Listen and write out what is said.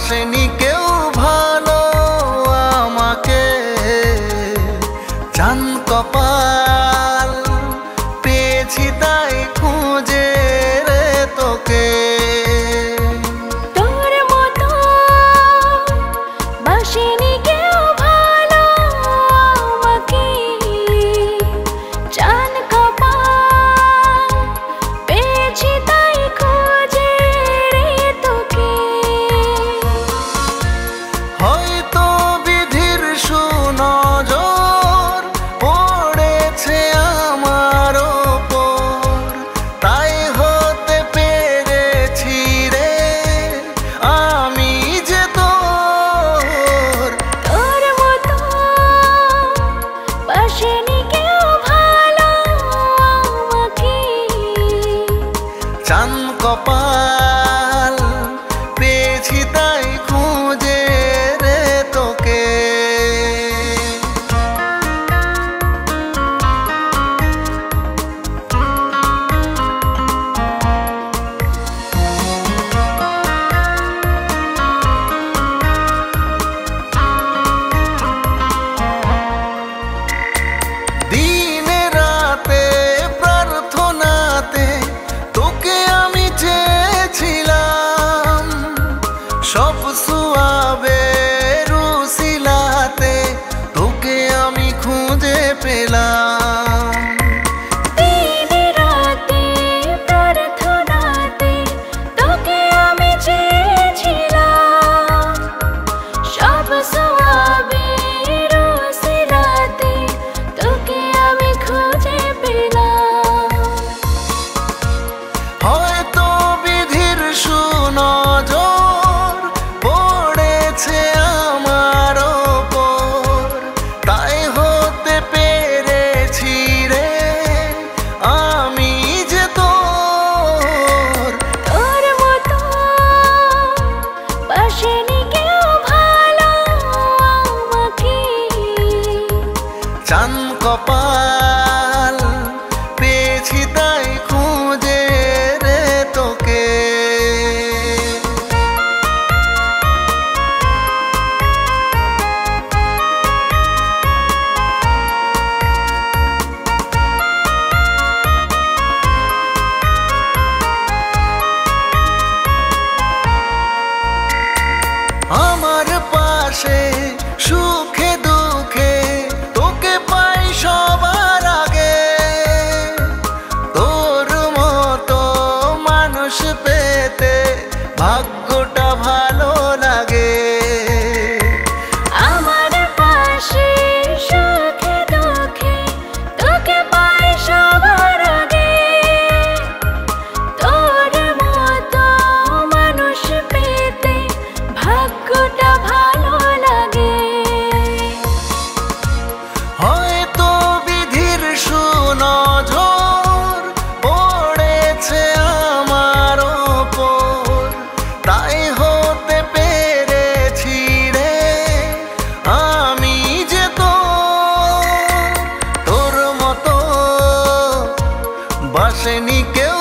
বাসেনি কেউ ভালো আমাকে। চান কপাল পেয়েছি তাই খুঁজে রে তোকে। তোর মতো বাসেনি কেউ ভালো আমাকে। চান কপাল পেয়েছি তাই খুঁজে রে তোকে। হয়তো বিধির সুনজর পড়েছে আমার ওপর, তাই হতে পেরেছি রে আমি যে তোর। তোর মতো বাসেনি কেউ ভালো আমাকে। চান কপাল পেয়েছি তাই খুঁজে রে তোকে। দিনে রাতে প্রার্থনাতে তোকে আমি চেয়েছিলাম, সব সুয়াবে রুসিলাতে তোকে আমি খুঁজে পেলাম। দিন রাতে প্রার্থনাতে তোকে আমি চেয়েছিলাম, সব সওয়াবে রুসিলাতে তোকে আমি খুঁজে পেলাম। হয়তো বিধির সুনজর পড়েছে আমার ওপর, তাই হতে পেরেছি রে আমি যে তোর। তোর মতো বাসেনি কেউ ভালো আমাকে। চান কপাল পেয়েছি তাই খুঁজে রে তোকে। আমার পাশে সুখে দুঃখে তোকে পাই সবার আগে, তোর মতো মানুষ পেতে ভাগ্যটা ভালো লাগে। আমার পাশে সুখে দুঃখে তোকে পাই সবার আগে, তোর মতো মানুষ পেতে ভাগ্যটা ভালো লাগে। হয়তো বিধির সুনজর পড়েছে আমার ওপর, তাই হতে পেরেছি রে আমি যে তোর। তোর মতো বাসেনি কেউ